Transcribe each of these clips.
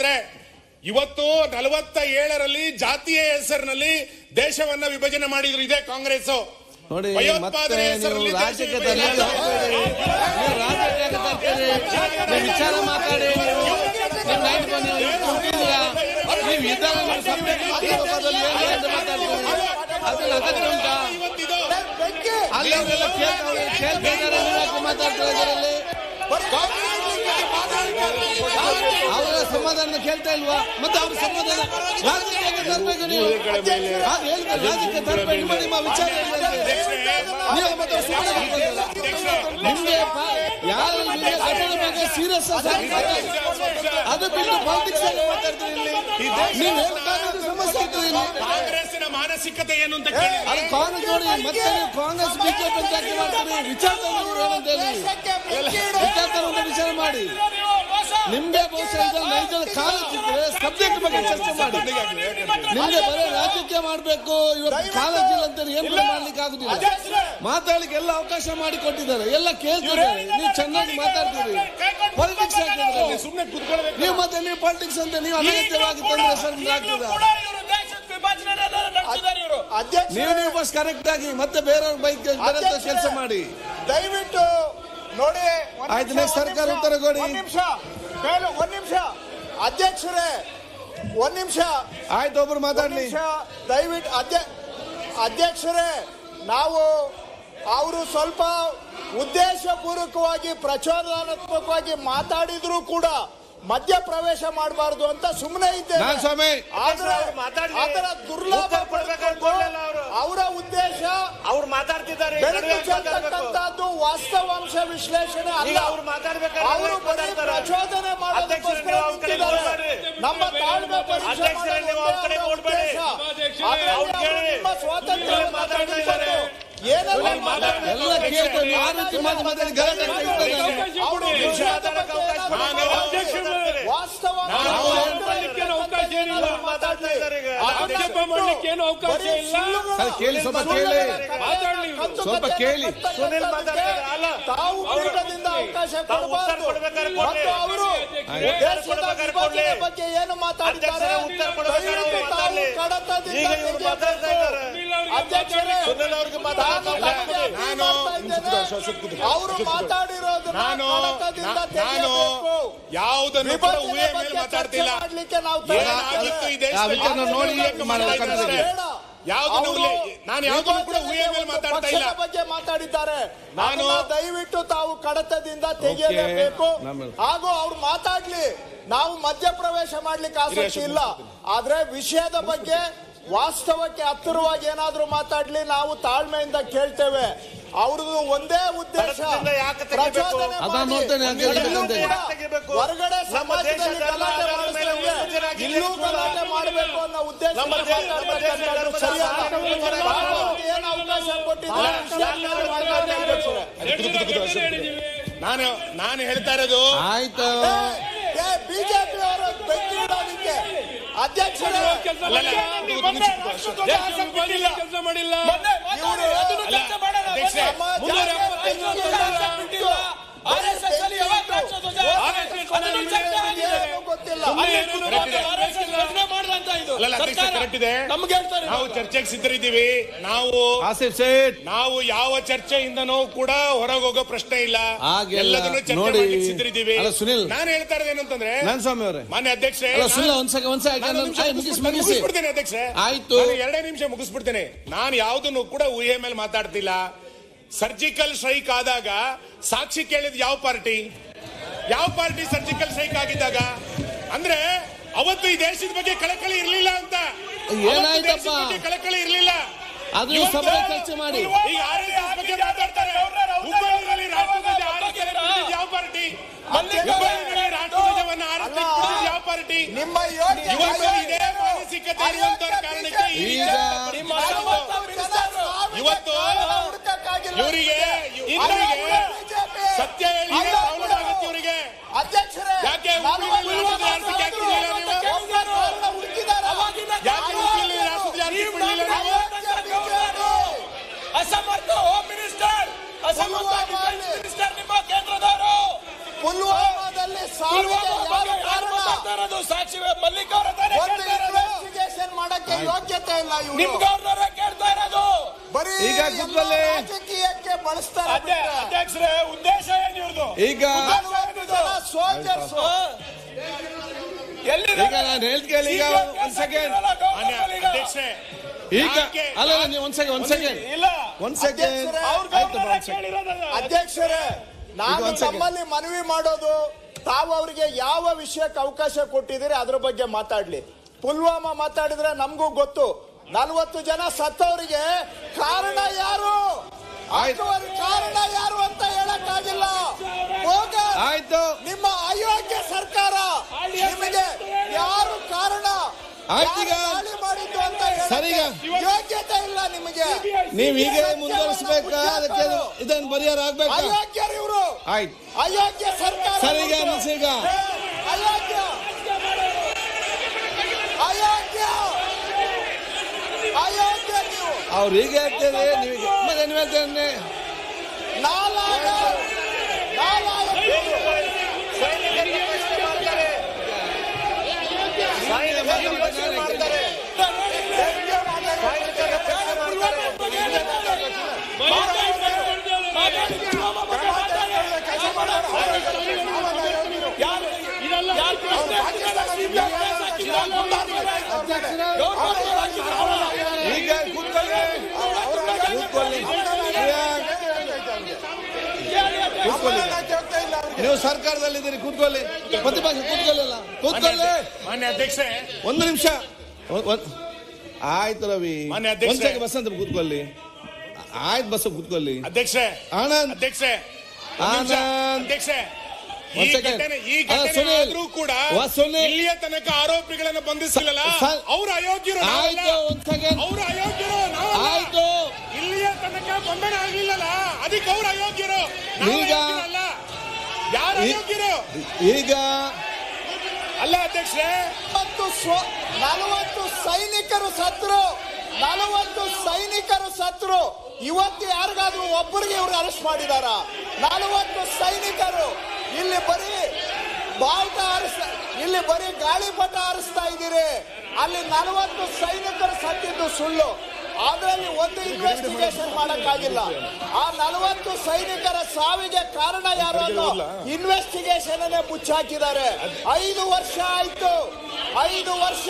ಹಾಗಾದ್ರೆ ಇವತ್ತು 47ರಲ್ಲಿ ಜಾತಿಯ ಹೆಸರಿನಲ್ಲಿ ದೇಶವನ್ನ ವಿಭಜನೆ ಮಾಡಿದ್ರು ಇದೇ ಕಾಂಗ್ರೆಸ್. ನೋಡಿ ಮತ್ತೆ ನೀವು ರಾಜ್ಯಕ್ಕೆ ವಿಚಾರ ಮಾತಾಡಿ ನೀವು ಇದನ್ನು ಅದನ್ನ ಅಗತ್ಯ ಉಂಟಾ? ಅಲ್ಲೆಲ್ಲ ಕೇಳ್ತಾರೆ ಮಾತಾಡ್ತಾರೆ ಇದರಲ್ಲಿ ಅವರ ಸಮಾಧಾನ ಕೇಳ್ತಾ ಇಲ್ವಾ? ಮತ್ತೆ ಅವ್ರ ಸಮಾಧಾನ ರಾಜಕೀಯಕ್ಕೆ ತರಬೇಕು. ನೀವು ರಾಜಕೀಯ ತರಬೇಕು ಮಾಡಿ ವಿಚಾರ ನಿಮ್ಗೆ ಯಾರು ಬಗ್ಗೆ ಸೀರಿಯಸ್ ಅದು ಬಿಟ್ಟು ಪಾಲಿಟಿಕ್ಸ್ ಮಾತಾಡ್ತೀರಿ. ನೀವು ಸಮಸ್ಯೆ ಆಗ್ತದೆ. ಕಾಂಗ್ರೆಸ್ಸಿನ ಮಾನಸಿಕತೆ ಏನು ಅಂತ ಅದು ಕಾಂಗ್ರೆಸ್ ನೋಡಿ ಮತ್ತೆ ನೀವು ಕಾಂಗ್ರೆಸ್ ಬಿಜೆಪಿ ಅಂತ ಯಾಕೆ ಮಾಡ್ತೀರಿ? ವಿಚಾರ ವಿಚಾರ ಮಾಡಿ. ನಿಮ್ಗೆ ಬಹುಶಃ ನೈಜ ಕಾಲೇಜಿದ್ರೆ ಸಬ್ಜೆಕ್ಟ್ ಬಗ್ಗೆ ಚರ್ಚೆ ಮಾಡಿ. ನಿಮ್ಗೆ ಬರೀ ರಾಜಕೀಯ ಮಾಡಬೇಕು ಇವತ್ತು ಕಾಲೇಜಿಲ್ಲ ಅಂತ ಏನ್ ಮಾಡ್ಲಿಕ್ಕೆ ಆಗುದಿಲ್ಲ. ಮಾತಾಡ್ಲಿಕ್ಕೆ ಎಲ್ಲ ಅವಕಾಶ ಮಾಡಿ ಕೊಟ್ಟಿದ್ದಾರೆ, ಎಲ್ಲ ಕೇಳ್ತಿದ್ದಾರೆ. ನೀವು ಚೆನ್ನಾಗಿ ಮಾತಾಡ್ತೀರಿ. ಪಾಲಿಟಿಕ್ಸ್ ಹಾಕಿದ್ರೆ ಸುಮ್ಮನೆ ಕೂತ್ಕೊಳ್ಬೇಕು ನೀವು. ಮತ್ತೆ ನೀವು ಪಾಲಿಟಿಕ್ಸ್ ಅಂತ ನೀವು ಅನಗತ್ಯವಾಗಿ ತಂದ್ರೆ ಸರ್ ಆಗ್ತದ? ನೀವು ಬಸ್ ಕರೆಕ್ಟ್ ಆಗಿ ಮತ್ತೆ ಬೇರೆಯವ್ರ ಬೈಕ್ ಕೆಲಸ ಮಾಡಿ ದಯವಿಟ್ಟು ನೋಡಿ. ಆಯ್ತು, ನೆಕ್ಸ್ಟ್ ಸರ್ಕಾರ ಉತ್ತರ ಕೊಡಿ. ಒಂದ್ ನಿಮಿಷ ಅಧ್ಯಕ್ಷರೇ, ಒಂದ್ ನಿಮಿಷ ಆಯ್ತು, ಒಬ್ರು ಮಾತಾಡ್ಲಿ ದಯವಿಟ್ಟು. ಅಧ್ಯಕ್ಷರೇ, ನಾವು ಅವರು ಸ್ವಲ್ಪ ಉದ್ದೇಶಪೂರ್ವಕವಾಗಿ ಪ್ರಚೋದನಾತ್ಮಕವಾಗಿ ಮಾತಾಡಿದ್ರು ಕೂಡ ಮಧ್ಯ ಪ್ರವೇಶ ಮಾಡಬಾರದು ಅಂತ ಸುಮ್ಮನೆ ಇದ್ದೇನೆ. ದುರ್ಲಾಭ ಅವರ ಉದ್ದೇಶ ಅವ್ರು ಮಾತಾಡ್ತಿದ್ದಾರೆ. ವಾಸ್ತವಾಂಶ ವಿಶ್ಲೇಷಣೆ ಅಲ್ಲ. ಅವರು ಬರೀ ಪ್ರಚೋದನೆ ಮಾಡೋದಕ್ಕೋಸ್ಕರ ನಮ್ಮ ತಾಳ್ಮೆ ಪರೀಕ್ಷೆ ನಿಮ್ಮ ಸ್ವಾತಂತ್ರ್ಯ ಮಾತಾಡಿದ್ದಾರೆ. ಏನೆಲ್ಲ ಎಲ್ಲ ಕೇಳ್ತಾರೆ. ಆ ರೀತಿ ಮಾತಾಡಿ ಗಲಾಟೆ ಕೇಳಿ, ಸ್ವಲ್ಪ ಕೇಳಿ. ತಾವು ಪೀಠದಿಂದ ಅವಕಾಶ ಕೊಡಬಾರದು ಮತ್ತು ಅವರು ದೇಶದ ವಿಭಜನೆ ಬಗ್ಗೆ ಏನು ಮಾತಾಡಿದ್ದಾರೆ ಕಡತದಿಂದ ಅಧ್ಯಕ್ಷರೇ ಅವರು ಮಾತಾಡಿರೋದನ್ನ ಯಾವುದನ್ನು ಊಹೆ ಮೇಲೆ ಮಾತಾಡ್ತಿಲ್ಲ. ನಾನು ಯಾವುದನ್ನು ಕೂಡ ಊಹೆ ಮೇಲೆ ಮಾತಾಡ್ತಾ ಇಲ್ಲ. ಬಗ್ಗೆ ಮಾತಾಡಿದ್ದಾರೆ. ನಾನು ದಯವಿಟ್ಟು ತಾವು ಕಡತದಿಂದ ತೆಗೆಯಲೇಬೇಕು. ಹಾಗೂ ಅವ್ರು ಮಾತಾಡ್ಲಿ, ನಾವು ಮಧ್ಯ ಪ್ರವೇಶ ಮಾಡ್ಲಿಕ್ಕೆ ಆಸಕ್ತಿ ಇಲ್ಲ. ಆದ್ರೆ ವಿಷಯದ ಬಗ್ಗೆ ವಾಸ್ತವಕ್ಕೆ ಹತ್ತಿರವಾಗಿ ಏನಾದ್ರೂ ಮಾತಾಡ್ಲಿ, ನಾವು ತಾಳ್ಮೆಯಿಂದ ಕೇಳ್ತೇವೆ. ಅವ್ರದ್ದು ಒಂದೇ ಉದ್ದೇಶ ಪ್ರಚೋದನೆ ಹೊರಗಡೆ ಸಮಾಜದಲ್ಲಿ ಗಲಾಟೆ ಇಲ್ಲೂ ಗಲಾಟೆ ಮಾಡಬೇಕು ಅನ್ನೋ ಉದ್ದೇಶ ಏನು ಅವಕಾಶ ಕೊಟ್ಟಿದ್ದಾರೆ. ನಾನು ಹೇಳ್ತಾ ಇರೋದು ಆಯ್ತು. ಬಿಜೆಪಿ ಅವರು ಬೆಂಕಿ ಇಡೋದಕ್ಕೆ ಅಧ್ಯಕ್ಷರು ಕೆಲಸ ಮಾಡಿಲ್ಲ. ನಾವು ಚರ್ಚೆಗೆ ಸಿದ್ಧರಿದ್ದೀವಿ. ನಾವು ಯಾವ ಚರ್ಚೆಯಿಂದನೂ ಕೂಡ ಹೊರಗೆ ಹೋಗೋ ಪ್ರಶ್ನೆ ಇಲ್ಲ. ಎಲ್ಲದನ್ನು ಚರ್ಚೆ ಮಾಡ್ಲಿಕ್ಕೆ ಸಿದ್ಧರಿದ್ದೀವಿ. ನಾನು ಹೇಳ್ತಾ ಇರೋದು ಏನಂತಂದ್ರೆ, ಮಾನ್ಯ ಅಧ್ಯಕ್ಷರೇ, ಮುಗಿಸ್ಬಿಡ್ತೇನೆ ಅಧ್ಯಕ್ಷರೇ. ಆಯ್ತು, 2 ನಿಮಿಷ ಮುಗಿಸ್ಬಿಡ್ತೇನೆ. ನಾನು ಯಾವುದನ್ನು ಕೂಡ ಊಹೆ ಮೇಲೆ ಮಾತಾಡ್ತಿಲ್ಲ. ಸರ್ಜಿಕಲ್ ಸ್ಟ್ರೈಕ್ ಆದಾಗ ಸಾಕ್ಷಿ ಕೇಳಿದ ಯಾವ ಪಾರ್ಟಿ ಸರ್ಜಿಕಲ್ ಸ್ಟ್ರೈಕ್ ಆಗಿದ್ದಾಗ? ಅಂದ್ರೆ ಅವತ್ತು ಈ ದೇಶದ ಬಗ್ಗೆ ಕಳಕಳಿ ಇರ್ಲಿಲ್ಲ ಅಂತ. ಕಳಕಳಿ ಇರ್ಲಿಲ್ಲ. ಅದು ಸಭೆ ಚರ್ಚೆ ಮಾಡಿ. ಈಗ RSS ಬಗ್ಗೆ ಮಾತಾಡ್ತಾರೆ. ಹುಬ್ಬಳ್ಳಿಯಲ್ಲಿ ರಾಷ್ಟ್ರಧ್ವಜ ಯಾವ ಪಾರ್ಟಿ? ಹುಬ್ಬಳ್ಳಿಯಲ್ಲಿ ರಾಷ್ಟ್ರಧ್ವಜವನ್ನು ಯಾವ ಪಾರ್ಟಿ? ನಿಮ್ಮ ಇವತ್ತು ಇದೇ ಮಾನಸಿಕತೆ ಇರುವಂತವ್ರ ಕಾರಣಕ್ಕೆ ಇವತ್ತು ಇವರಿಗೆ ಸತ್ಯ ಹೇಳಿ ಇವರಿಗೆ ಯಾಕೆ ಅಸಮರ್ಥ ಹೋಮ್ ಮಿನಿಸ್ಟರ್, ಅಸಮರ್ಥ ಮಿನಿಸ್ಟರ್ ನಿಮ್ಮ ಕೇಂದ್ರದವರು ಪುಲ್ವಾಮಾದಲ್ಲಿ ಸಾವಿಗೆ ಯಾರು ಕಾರಣ? ಕೇಳ್ತಾ ಇರೋದು ಸಾಕ್ಷಿ ಮಲ್ಲಿಕಾರ್ಜುನ ತಾನೇ ಒಂದು ಕೇಳ್ತಾ ಇರೋದು. ಇನ್ವೆಸ್ಟಿಗೇಷನ್ ಮಾಡಕ್ಕೆ ಯೋಗ್ಯತೆ ಇಲ್ಲ ನಿಮ್ ಇವರು. ಗವರ್ನರ್ ಕೇಳ್ತಾ ಇರೋದು. ಬರೀ ಈಗ ಕೂತ್ಕೊಳ್ಳಿ. ರಾಜಕೀಯಕ್ಕೆ ಬಳಸ್ತಾರೆ. ಅಧ್ಯಕ್ಷರೇ ಉದ್ದೇಶ ಏನು ಇವ್ರದ್ದು? ಈಗ ಸೋಲ್ಜರ್ಸ್ ಎಲ್ಲಿ ಈಗ ನಾನು ಹೇಳ್ ಕೇಳಿ ಈಗ ಒಂದ್ ಸೆಕೆಂಡ್ ಅಧ್ಯಕ್ಷೆ ಈಗ ಅಲ್ಲ ನೀವು ಒಂದ್ ಸೆಕೆಂಡ್ ಇಲ್ಲ ಒಂದ್ ಸೆಕೆಂಡ್ ಅವ್ರ ಗವರ್ನರ್ ಕೇಳಿರೋದು. ಅಧ್ಯಕ್ಷರೇ, ನಾನು ಈಗ ಒಂದ್ second. ತಮ್ಮಲ್ಲಿ ಮನವಿ ಮಾಡೋದು, ತಾವು ಅವರಿಗೆ ಯಾವ ವಿಷಯಕ್ಕೆ ಅವಕಾಶ ಕೊಟ್ಟಿದ್ದೀರಿ ಅದ್ರ ಬಗ್ಗೆ ಮಾತಾಡ್ಲಿ. ಪುಲ್ವಾಮಾ ಮಾತಾಡಿದ್ರೆ ನಮಗೂ ಗೊತ್ತು, 40 ಜನ ಸತ್ತವರಿಗೆ ಕಾರಣ ಯಾರು, ಹಾಕುವವರ ಕಾರಣ ಯಾರು ಅಂತ ಹೇಳಕ್ಕಾಗಿಲ್ಲ. ಬೋಗಸ್. ಆಯ್ತು ನಿಮ್ಮ ಅಯೋಗ್ಯ ಸರ್ಕಾರ, ನಿಮಗೆ ಯಾರು ಕಾರಣ, ಆಯ್ತು ಈಗ. ಯಾರು ದಾಳಿ ಮಾಡಿದ್ದು ಅಂತ ಸರಿ ಈಗ. ಹೇಳಕ್ಕೆ ಯೋಗ್ಯತೆ ಇಲ್ಲ ನಿಮಗೆ. ನೀವ್ ಈಗ ಮುಂದುವರಿಸಬೇಕಾ ಅದಕ್ಕೆ ಇದನ್ನು ಪರಿಹಾರ ಆಗ್ಬೇಕಾ? ಅಯೋಗ್ಯರು ಇವರು, ಆಯ್ತು ಅಯೋಗ್ಯ ಸರ್ಕಾರ. ಸರಿ ಈಗ ಈಗ ಅಯೋಗ್ಯ ಅಯೋಗ್ಯ ಅಯೋಗ್ಯ ನೀವು. ಅವ್ರು ಈಗ ಹೇಳ್ತೇನೆ ನೀವೀಗ ಮತ್ತೆ ನೀವು ಹೇಳ್ತೇನೆ ನಾಲಾಯ ಈಗ ಕೂತ್ಕೊಳ್ಳಿ ನೀವು ಸರ್ಕಾರದಲ್ಲಿದ್ದೀರಿ, ಕೂತ್ಕೊಳ್ಳಿ. ಪ್ರತಿಪಕ್ಷ ಕೂತ್ಕೊಳ್ಳಿಲ್ಲ, ಕೂತ್ಕೊಳ್ಳಿ. ಮಾನ್ಯ ಅಧ್ಯಕ್ಷೆ, ಒಂದು ನಿಮಿಷ ಆಯ್ತು ರವಿ, ಮಾನ್ಯ ಅಧ್ಯಕ್ಷೆ. ಒಂದ್ಸಲ ಬಸ್ ಅಂತ ಕೂತ್ಕೊಳ್ಳಿ. ಆಯ್ತು ಬಸ್ ಕೂತ್ಕೊಳ್ಳಿ. ಅಧ್ಯಕ್ಷೆ ಆನಂದ್ ಅಧ್ಯಕ್ಷೆ ಒಂದ್ ನಿಮಿಷ. ಆನಂದ್ ಅಧ್ಯಕ್ಷೆ, ಈ ಒಂದ್ second. ಘಟನೆ ಸುನೀಲ್. ಆದ್ರೂ ಕೂಡ ಸುನೀಲ್. ಇಲ್ಲಿಯ ತನಕ ಆರೋಪಿಗಳನ್ನು ಬಂಧಿಸಿಲ್ಲ. ಅವ್ರು ಅಯೋಗ್ಯರು, ಆಯ್ತು ಒಂದ್ ಸೆಕೆಂಡ್. ಅವ್ರು ಅಯೋಗ್ಯರು, ನಾವಲ್ಲ. ಆಯ್ತು ಇಲ್ಲಿಯ ತನಕ ಬಂಧನ ಆಗ್ಲಿಲ್ಲಲ್ಲ, ಅದಕ್ಕೆ ಅವ್ರು ಅಯೋಗ್ಯರು, ನಾವು ಈಗ- ಅಯೋಗ್ಯರಲ್ಲ. ಯಾರು ಅಯೋಗ್ಯರು ಈಗ ಅಲ್ಲ ಅಧ್ಯಕ್ಷೆ. 40 ಸೈನಿಕರು ಸತ್ರು, 40 ಸೈನಿಕರು ಸತ್ರು. ಇವತ್ತು ಯಾರಿಗಾದ್ರೂ ಒಬ್ಬರಿಗೆ ಇವರು ಅರೆಸ್ಟ್ ಮಾಡಿದಾರ? 40 ಸೈನಿಕರು. ಇಲ್ಲಿ ಬರೀ ಬಾವುಟ ಇಲ್ಲಿ ಬರೀ ಗಾಳಿಪಟ ಹಾರಿಸ್ತಾ ಇದ್ದೀರಿ. ಅಲ್ಲಿ 40 ಸೈನಿಕರು ಸತ್ತಿದ್ದು ಸುಳ್ಳು. ಅದರಲ್ಲಿ ಒಂದು ಇನ್ವೆಸ್ಟಿಗೇಷನ್ ಮಾಡಕ್ಕಾಗಿಲ್ಲ. ಆ 40 ಸೈನಿಕರ ಸಾವಿಗೆ ಕಾರಣ ಯಾರು ಅನ್ನೋ ಇನ್ವೆಸ್ಟಿಗೇಷನ್ ಮುಚ್ಚಾಕಿದ್ದಾರೆ. 5 ವರ್ಷ ಆಯ್ತು, 5 ವರ್ಷ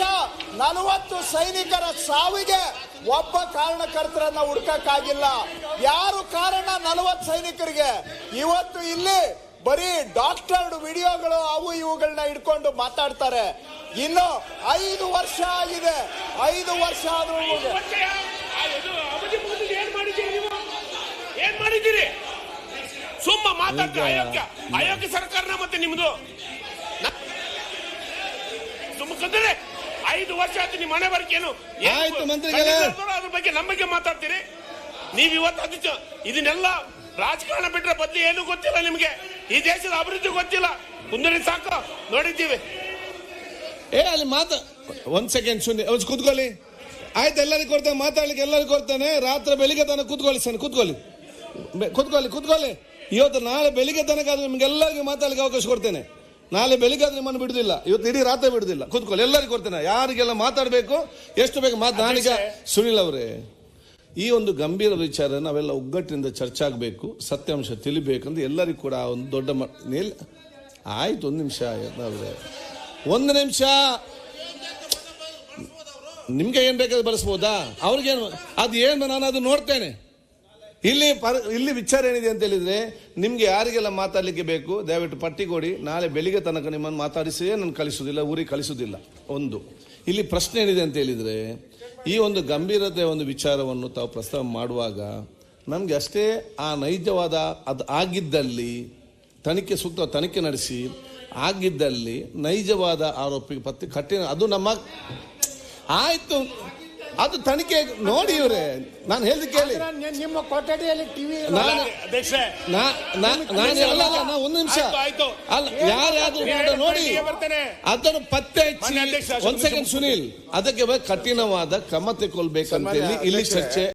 40 ಸೈನಿಕರ ಸಾವಿಗೆ ಒಬ್ಬ ಕಾರಣಕರ್ತರನ್ನ ಹುಡುಕಕ್ಕಾಗಿಲ್ಲ. ಯಾರು ಕಾರಣ 40 ಸೈನಿಕರಿಗೆ? ಇವತ್ತು ಇಲ್ಲಿ ಬರೀ ಡಾಕ್ಟರ್ಡ್ ವಿಡಿಯೋಗಳು ಅವು ಇವುಗಳನ್ನ ಇಟ್ಕೊಂಡು ಮಾತಾಡ್ತಾರೆ. ಇನ್ನು 5 ವರ್ಷ ಆಗಿದೆ, 5 ವರ್ಷ ಆದ್ರೂ ಏನ್ ಮಾಡಿದ್ದೀರಿ? ಸುಮ್ಮ ಮಾತಾಡ್ತಾರೆ. ಅಯೋಗ್ಯ ಸರ್ಕಾರನ ಮತ್ತೆ ನಿಮ್ದು. ಸುಮ್ಮನೆ 5 ವರ್ಷ ಆಯ್ತು ನಿಮ್ಮ ಮನೆ ಬರ್ಕೇನು. ಆಯ್ತು ಮಂತ್ರಿಗಳೇ. ಅದ್ರ ಬಗ್ಗೆ ನಮ್ಮ ಬಗ್ಗೆ ಮಾತಾಡ್ತೀರಿ. ನೀವ್ ಇವತ್ತು ಇದನ್ನೆಲ್ಲ ರಾಜಕಾರಣ ಬಿಟ್ರೆ ಬದ್ಲಿ ಏನು ಗೊತ್ತಿಲ್ಲ ನಿಮ್ಗೆ. ಈ ದೇಶದ ಅಭಿವೃದ್ಧಿ ಗೊತ್ತಿಲ್ಲ. ಕುಂದರಿ ಸಾಕು ನೋಡಿದ್ದೀವಿ. ಅಲ್ಲಿ ಒಂದ್ ಸೆಕೆಂಡ್ ಸುನಿ ಕೂತ್ಕೊಳ್ಳಿ. ಆಯ್ತು, ಎಲ್ಲರಿಗೂ ಕೊಡ್ತೇನೆ ಮಾತಾಡ್ಲಿಕ್ಕೆ, ಎಲ್ಲರಿಗೂ ಕೊಡ್ತೇನೆ. ರಾತ್ರಿ ಬೆಳಿಗ್ಗೆ ತನಕ ಕೂತ್ಕೊಳ್ಳಿ ಸರ್, ಕೂತ್ಕೊಳ್ಳಿ. ಇವತ್ತು ನಾಳೆ ಬೆಳಿಗ್ಗೆ ತನಕ ಆದ್ರೆ ನಿಮ್ಗೆಲ್ಲರಿಗೂ ಮಾತಾಡ್ಲಿಕ್ಕೆ ಅವಕಾಶ ಕೊಡ್ತೇನೆ. ನಾಳೆ ಬೆಳಿಗ್ಗೆ ಆದ್ರೆ ನಿಮ್ಮನ್ನು ಬಿಡುದಿಲ್ಲ, ಇವತ್ತು ಇಡೀ ರಾತ್ರಿ ಬಿಡುದಿಲ್ಲ. ಕೂತ್ಕೊಳ್ಳಿ, ಎಲ್ಲರಿಗೂ ಕೊಡ್ತೇನೆ. ಯಾರಿಗೆಲ್ಲ ಮಾತಾಡಬೇಕು ಎಷ್ಟು ಬೇಕು ನಾನೀಗ. ಸುನಿಲ್ ಅವರೇ, ಈ ಒಂದು ಗಂಭೀರ ವಿಚಾರ ನಾವೆಲ್ಲ ಒಗ್ಗಟ್ಟಿನಿಂದ ಚರ್ಚೆ ಆಗಬೇಕು, ಸತ್ಯಾಂಶ ತಿಳಿಬೇಕಂದ್ರೆ ಎಲ್ಲರಿಗೂ ಕೂಡ ಒಂದು ದೊಡ್ಡ ಆಯ್ತು. ಒಂದು ನಿಮಿಷ ಅವರೇ, ಒಂದು ನಿಮಿಷ. ನಿಮ್ಗೆ ಏನ್ ಬೇಕಾದ್ರೆ ಬಳಸ್ಬೋದಾ? ಅವ್ರಿಗೇನು ಅದು ಏನು ನಾನು ಅದು ನೋಡ್ತೇನೆ. ಇಲ್ಲಿ ವಿಚಾರ ಏನಿದೆ ಅಂತ ಹೇಳಿದ್ರೆ, ನಿಮ್ಗೆ ಯಾರಿಗೆಲ್ಲ ಮಾತಾಡ್ಲಿಕ್ಕೆ ಬೇಕು ದಯವಿಟ್ಟು ಪಟ್ಟಿ ಕೊಡಿ. ನಾಳೆ ಬೆಳಿಗ್ಗೆ ತನಕ ನಿಮ್ಮನ್ನು ಮಾತಾಡಿಸಿಯೇ ನಾನು ಕಳಿಸುವುದಿಲ್ಲ, ಊರಿಗೆ ಕಳಿಸುವುದಿಲ್ಲ. ಒಂದು ಇಲ್ಲಿ ಪ್ರಶ್ನೆ ಏನಿದೆ ಅಂತ ಹೇಳಿದ್ರೆ, ಈ ಒಂದು ಗಂಭೀರತೆ ಒಂದು ವಿಚಾರವನ್ನು ತಾವು ಪ್ರಸ್ತಾವ ಮಾಡುವಾಗ ನಮ್ಗೆ ಅಷ್ಟೇ ಆ ನೈಜವಾದ ಅದು ಆಗಿದ್ದಲ್ಲಿ ಸೂಕ್ತ ತನಿಖೆ ನಡೆಸಿ ಆಗಿದ್ದಲ್ಲಿ ನೈಜವಾದ ಆರೋಪಿಗೆ ಪತ್ತೆ ಕಠಿಣ ಅದು ನಮ್ಮ ಆಯ್ತು. ಅದು ತನಿಖೆ ನೋಡಿ ಇವ್ರೆ, ನಾನು ಹೇಳಿದ ಕೇಳಿ. ನಿಮ್ಮ ಕೊಠಡಿಯಲ್ಲಿ ಟಿವಿ ಒಂದು ನಿಮಿಷ ಅಲ್ಲ, ಯಾರ್ಯಾದ್ರು ನೋಡಿ ಅದನ್ನು ಪತ್ತೆ ಹಚ್ಚಿ. ಒಂದ್ ಸೆಕೆಂಡ್ ಸುನೀಲ್, ಅದಕ್ಕೆ ಕಠಿಣವಾದ ಕ್ರಮ ತೆಗೊಳ್ಬೇಕಂತೇಳಿ ಇಲ್ಲಿ ಚರ್ಚೆ